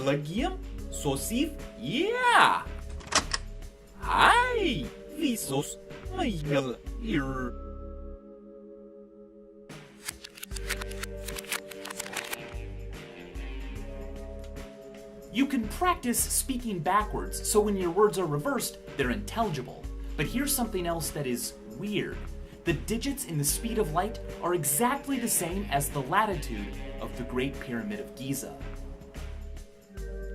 Lagiem? Sosif? Yeah! Hi! Vsause, Michael here. You can practice speaking backwards, so when your words are reversed, they're intelligible. But here's something else that is weird. The digits in the speed of light are exactly the same as the latitude of the Great Pyramid of Giza.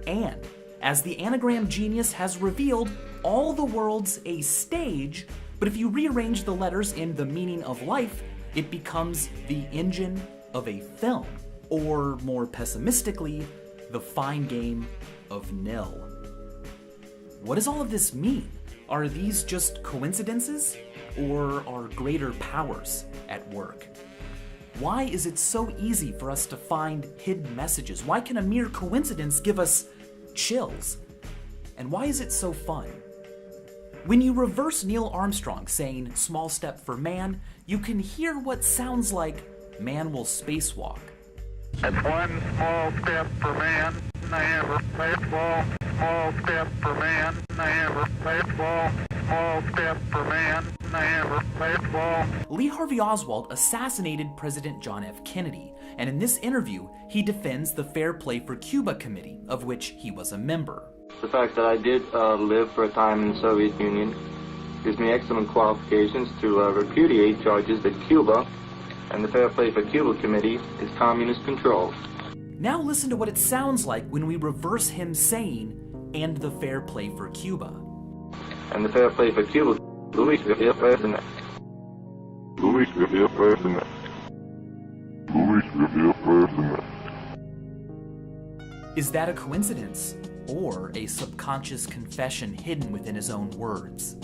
And, as the anagram genius has revealed, all the world's a stage, but if you rearrange the letters in the meaning of life, it becomes the engine of a film, or more pessimistically, the fine game of nil. What does all of this mean? Are these just coincidences, or are greater powers at work? Why is it so easy for us to find hidden messages? Why can a mere coincidence give us chills? And why is it so fun? When you reverse Neil Armstrong saying "small step for man," you can hear what sounds like "man will spacewalk." That's one small step for man, small step for man, small step for man, Lee Harvey Oswald assassinated President John F. Kennedy, and in this interview, he defends the Fair Play for Cuba Committee, of which he was a member. The fact that I did live for a time in the Soviet Union gives me excellent qualifications to repudiate charges that Cuba and the Fair Play for Cuba Committee is communist controlled. Now listen to what it sounds like when we reverse him saying, "and the Fair Play for Cuba." And the Fair Play for Cuba, Luis President. Luis President. Luis President. Is that a coincidence, or a subconscious confession hidden within his own words?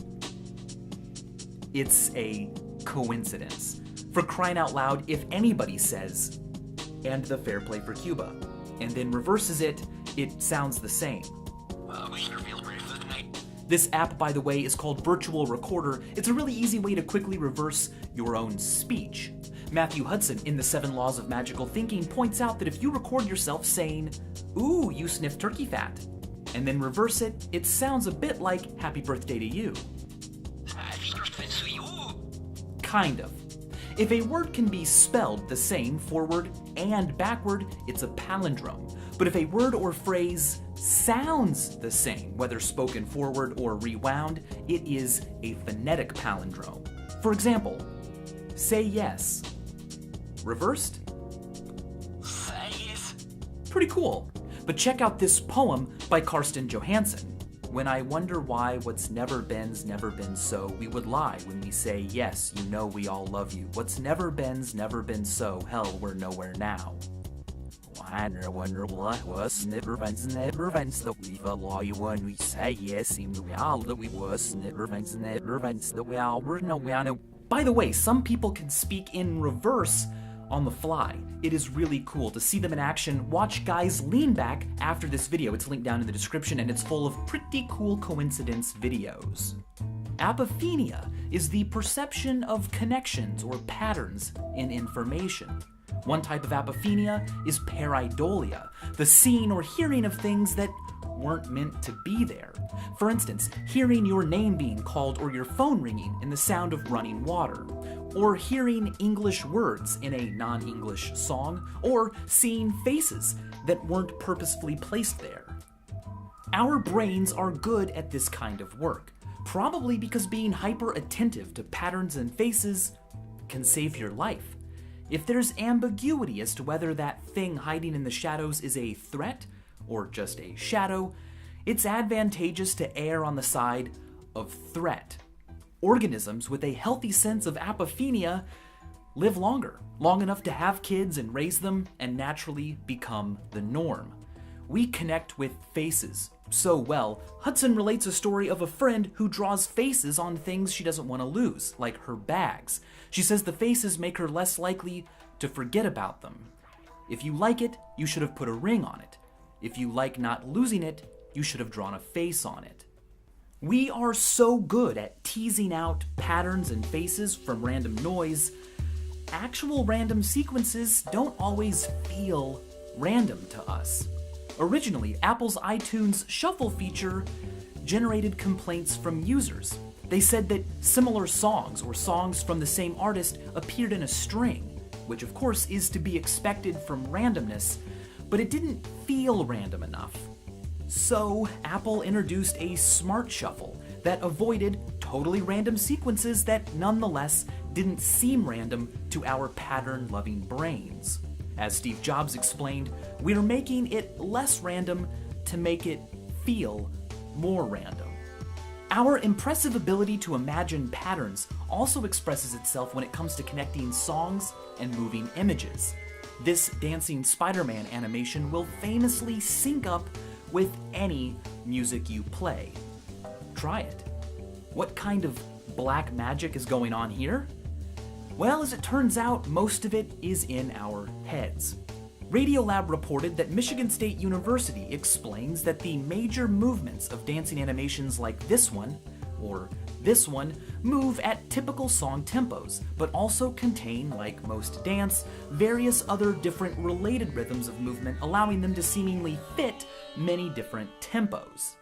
It's a coincidence. For crying out loud, if anybody says, "and the Fair Play for Cuba," and then reverses it, it sounds the same. This app, by the way, is called Virtual Recorder. It's a really easy way to quickly reverse your own speech. Matthew Hudson, in The 7 Laws of Magical Thinking, points out that if you record yourself saying, "Ooh, you sniff turkey fat," and then reverse it, it sounds a bit like "Happy Birthday to You." Kind of. If a word can be spelled the same forward and backward, it's a palindrome. But if a word or phrase sounds the same, whether spoken forward or rewound, it is a phonetic palindrome. For example, say yes. Reversed? Say yes. Pretty cool. But check out this poem by Karsten Johansson. "When I wonder why what's never been's never been so, we would lie when we say, yes, you know we all love you. What's never been's never been so, hell, we're nowhere now. I wonder what was never been's never been so, we will lie when we say, yes, seem we all that we was never been's never been so, we all were nowhere now." By the way, some people can speak in reverse on the fly. It is really cool to see them in action. Watch Guys Lean Back after this video. It's linked down in the description, and it's full of pretty cool coincidence videos. Apophenia is the perception of connections or patterns in information. One type of apophenia is pareidolia, the seeing or hearing of things that weren't meant to be there. For instance, hearing your name being called or your phone ringing in the sound of running water, or hearing English words in a non-English song, or seeing faces that weren't purposefully placed there. Our brains are good at this kind of work, probably because being hyper-attentive to patterns and faces can save your life. If there's ambiguity as to whether that thing hiding in the shadows is a threat or just a shadow, it's advantageous to err on the side of threat. Organisms with a healthy sense of apophenia live longer, long enough to have kids and raise them and naturally become the norm. We connect with faces so well. Hudson relates a story of a friend who draws faces on things she doesn't want to lose, like her bags. She says the faces make her less likely to forget about them. If you like it, you should have put a ring on it. If you like not losing it, you should have drawn a face on it. We are so good at teasing out patterns and faces from random noise. Actual random sequences don't always feel random to us. Originally, Apple's iTunes Shuffle feature generated complaints from users. They said that similar songs or songs from the same artist appeared in a string, which of course is to be expected from randomness, but it didn't feel random enough. So Apple introduced a smart shuffle that avoided totally random sequences that nonetheless didn't seem random to our pattern-loving brains. As Steve Jobs explained, we're making it less random to make it feel more random. Our impressive ability to imagine patterns also expresses itself when it comes to connecting songs and moving images. This dancing Spider-Man animation will famously sync up with any music you play. Try it. What kind of black magic is going on here? Well, as it turns out, most of it is in our heads. Radiolab reported that Michigan State University explains that the major movements of dancing animations like this one, or this one, move at typical song tempos, but also contain, like most dance, various other different related rhythms of movement, allowing them to seemingly fit many different tempos.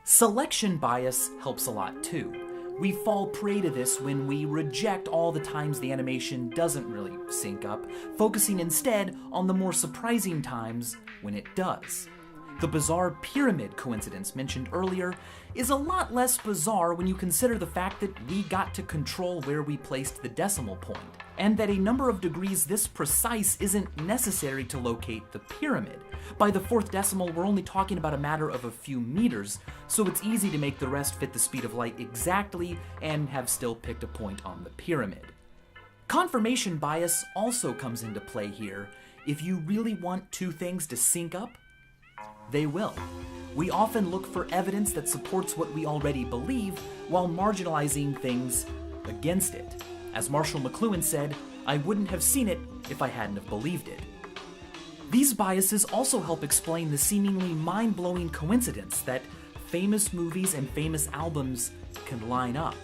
Selection bias helps a lot too. We fall prey to this when we reject all the times the animation doesn't really sync up, focusing instead on the more surprising times when it does. The bizarre pyramid coincidence mentioned earlier is a lot less bizarre when you consider the fact that we got to control where we placed the decimal point, and that a number of degrees this precise isn't necessary to locate the pyramid. By the fourth decimal, we're only talking about a matter of a few meters, so it's easy to make the rest fit the speed of light exactly and have still picked a point on the pyramid. Confirmation bias also comes into play here. If you really want two things to sync up, they will. We often look for evidence that supports what we already believe while marginalizing things against it. As Marshall McLuhan said, "I wouldn't have seen it if I hadn't have believed it." These biases also help explain the seemingly mind-blowing coincidence that famous movies and famous albums can line up.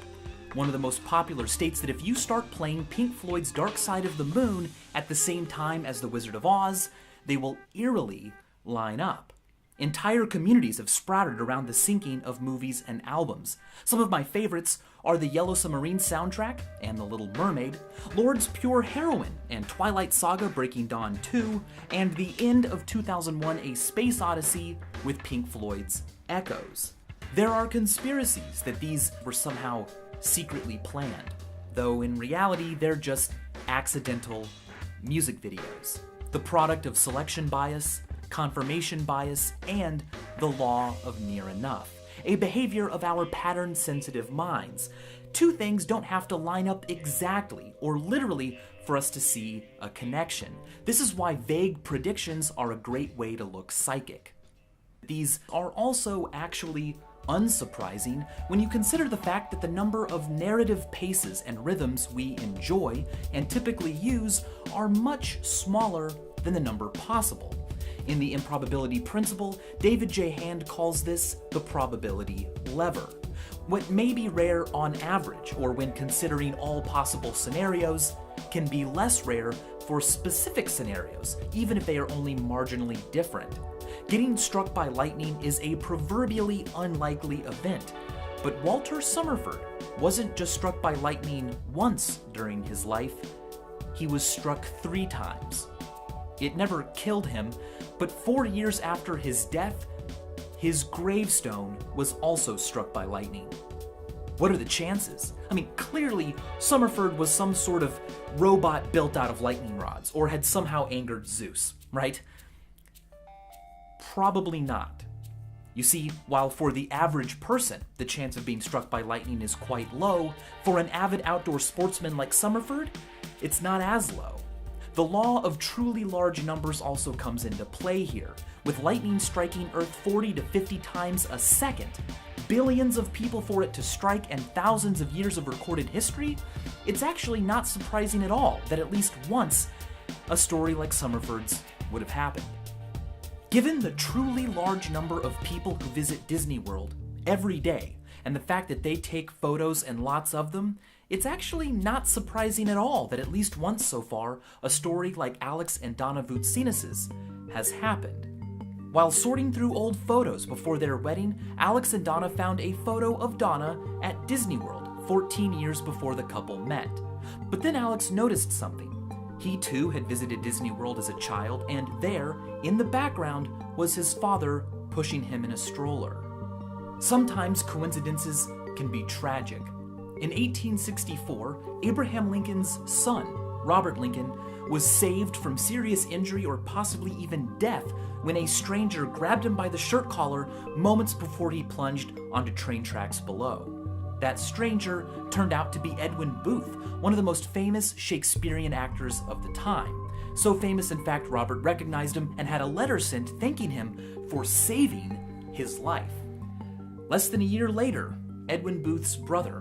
One of the most popular states that if you start playing Pink Floyd's Dark Side of the Moon at the same time as The Wizard of Oz, they will eerily line up. Entire communities have sprouted around the syncing of movies and albums. Some of my favorites are the Yellow Submarine soundtrack and The Little Mermaid, Lord's Pure Heroine and Twilight Saga Breaking Dawn 2, and the end of 2001 A Space Odyssey with Pink Floyd's Echoes. There are conspiracies that these were somehow secretly planned, though in reality they're just accidental music videos, the product of selection bias, confirmation bias, and the law of near enough, a behavior of our pattern-sensitive minds. Two things don't have to line up exactly or literally for us to see a connection. This is why vague predictions are a great way to look psychic. These are also actually unsurprising when you consider the fact that the number of narrative paces and rhythms we enjoy and typically use are much smaller than the number possible. In the improbability principle, David J. Hand calls this the probability lever. What may be rare on average, or when considering all possible scenarios, can be less rare for specific scenarios, even if they are only marginally different. Getting struck by lightning is a proverbially unlikely event, but Walter Summerford wasn't just struck by lightning once during his life, he was struck 3 times. It never killed him, but 4 years after his death, his gravestone was also struck by lightning. What are the chances? I mean, clearly Summerford was some sort of robot built out of lightning rods, or had somehow angered Zeus, right? Probably not. You see, while for the average person, the chance of being struck by lightning is quite low, for an avid outdoor sportsman like Summerford, it's not as low. The law of truly large numbers also comes into play here. With lightning striking Earth 40 to 50 times a second, billions of people for it to strike, and thousands of years of recorded history, it's actually not surprising at all that at least once a story like Summerford's would have happened. Given the truly large number of people who visit Disney World every day, and the fact that they take photos and lots of them, it's actually not surprising at all that at least once so far, a story like Alex and Donna Voutsinas's has happened. While sorting through old photos before their wedding, Alex and Donna found a photo of Donna at Disney World 14 years before the couple met. But then Alex noticed something. He too had visited Disney World as a child, and there, in the background, was his father pushing him in a stroller. Sometimes coincidences can be tragic. In 1864, Abraham Lincoln's son, Robert Lincoln, was saved from serious injury or possibly even death when a stranger grabbed him by the shirt collar moments before he plunged onto train tracks below. That stranger turned out to be Edwin Booth, one of the most famous Shakespearean actors of the time. So famous, in fact, Robert recognized him and had a letter sent thanking him for saving his life. Less than a year later, Edwin Booth's brother,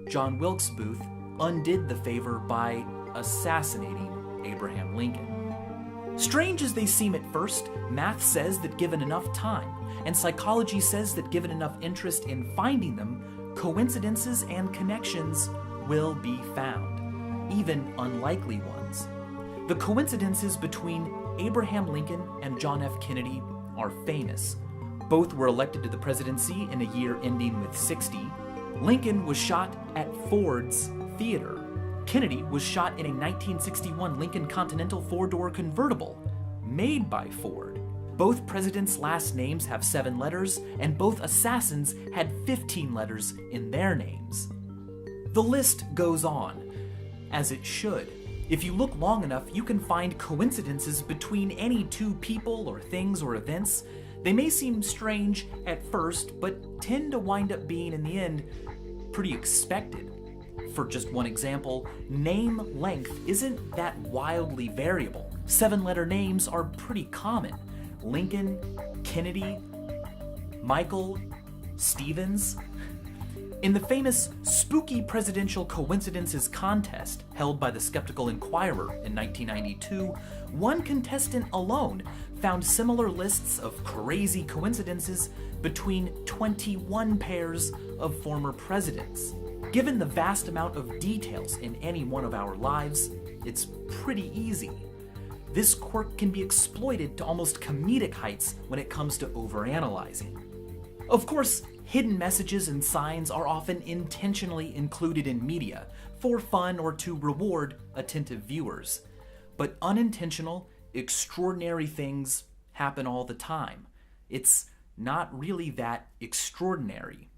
John Wilkes Booth, undid the favor by assassinating Abraham Lincoln. Strange as they seem at first, math says that given enough time, and psychology says that given enough interest in finding them, coincidences and connections will be found, even unlikely ones. The coincidences between Abraham Lincoln and John F. Kennedy are famous. Both were elected to the presidency in a year ending with 60. Lincoln was shot at Ford's Theater. Kennedy was shot in a 1961 Lincoln Continental four-door convertible made by Ford. Both presidents' last names have 7 letters, and both assassins had 15 letters in their names. The list goes on, as it should. If you look long enough, you can find coincidences between any two people or things or events. They may seem strange at first, but tend to wind up being, in the end, pretty expected. For just one example, name length isn't that wildly variable. 7-letter names are pretty common. Lincoln, Kennedy, Michael, Stevens. In the famous Spooky Presidential Coincidences contest held by the Skeptical Inquirer in 1992, one contestant alone found similar lists of crazy coincidences between 21 pairs of former presidents. Given the vast amount of details in any one of our lives, it's pretty easy. This quirk can be exploited to almost comedic heights when it comes to overanalyzing. Of course, hidden messages and signs are often intentionally included in media for fun or to reward attentive viewers. But unintentional, extraordinary things happen all the time. It's not really that extraordinary.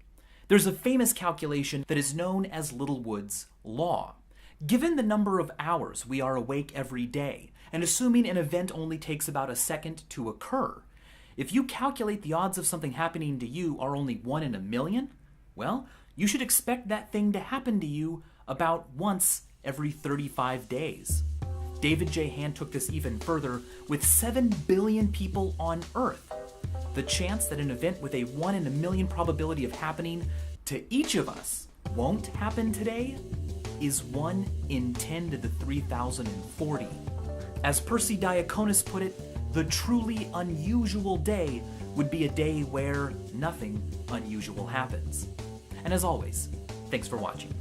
There's a famous calculation that is known as Littlewood's law. Given the number of hours we are awake every day, and assuming an event only takes about a second to occur, if you calculate the odds of something happening to you are only 1 in a million, well, you should expect that thing to happen to you about once every 35 days. David J. Hand took this even further with 7 billion people on Earth. The chance that an event with a 1 in a million probability of happening to each of us won't happen today is 1 in 10 to the 3,040. As Percy Diaconis put it, the truly unusual day would be a day where nothing unusual happens. And as always, thanks for watching.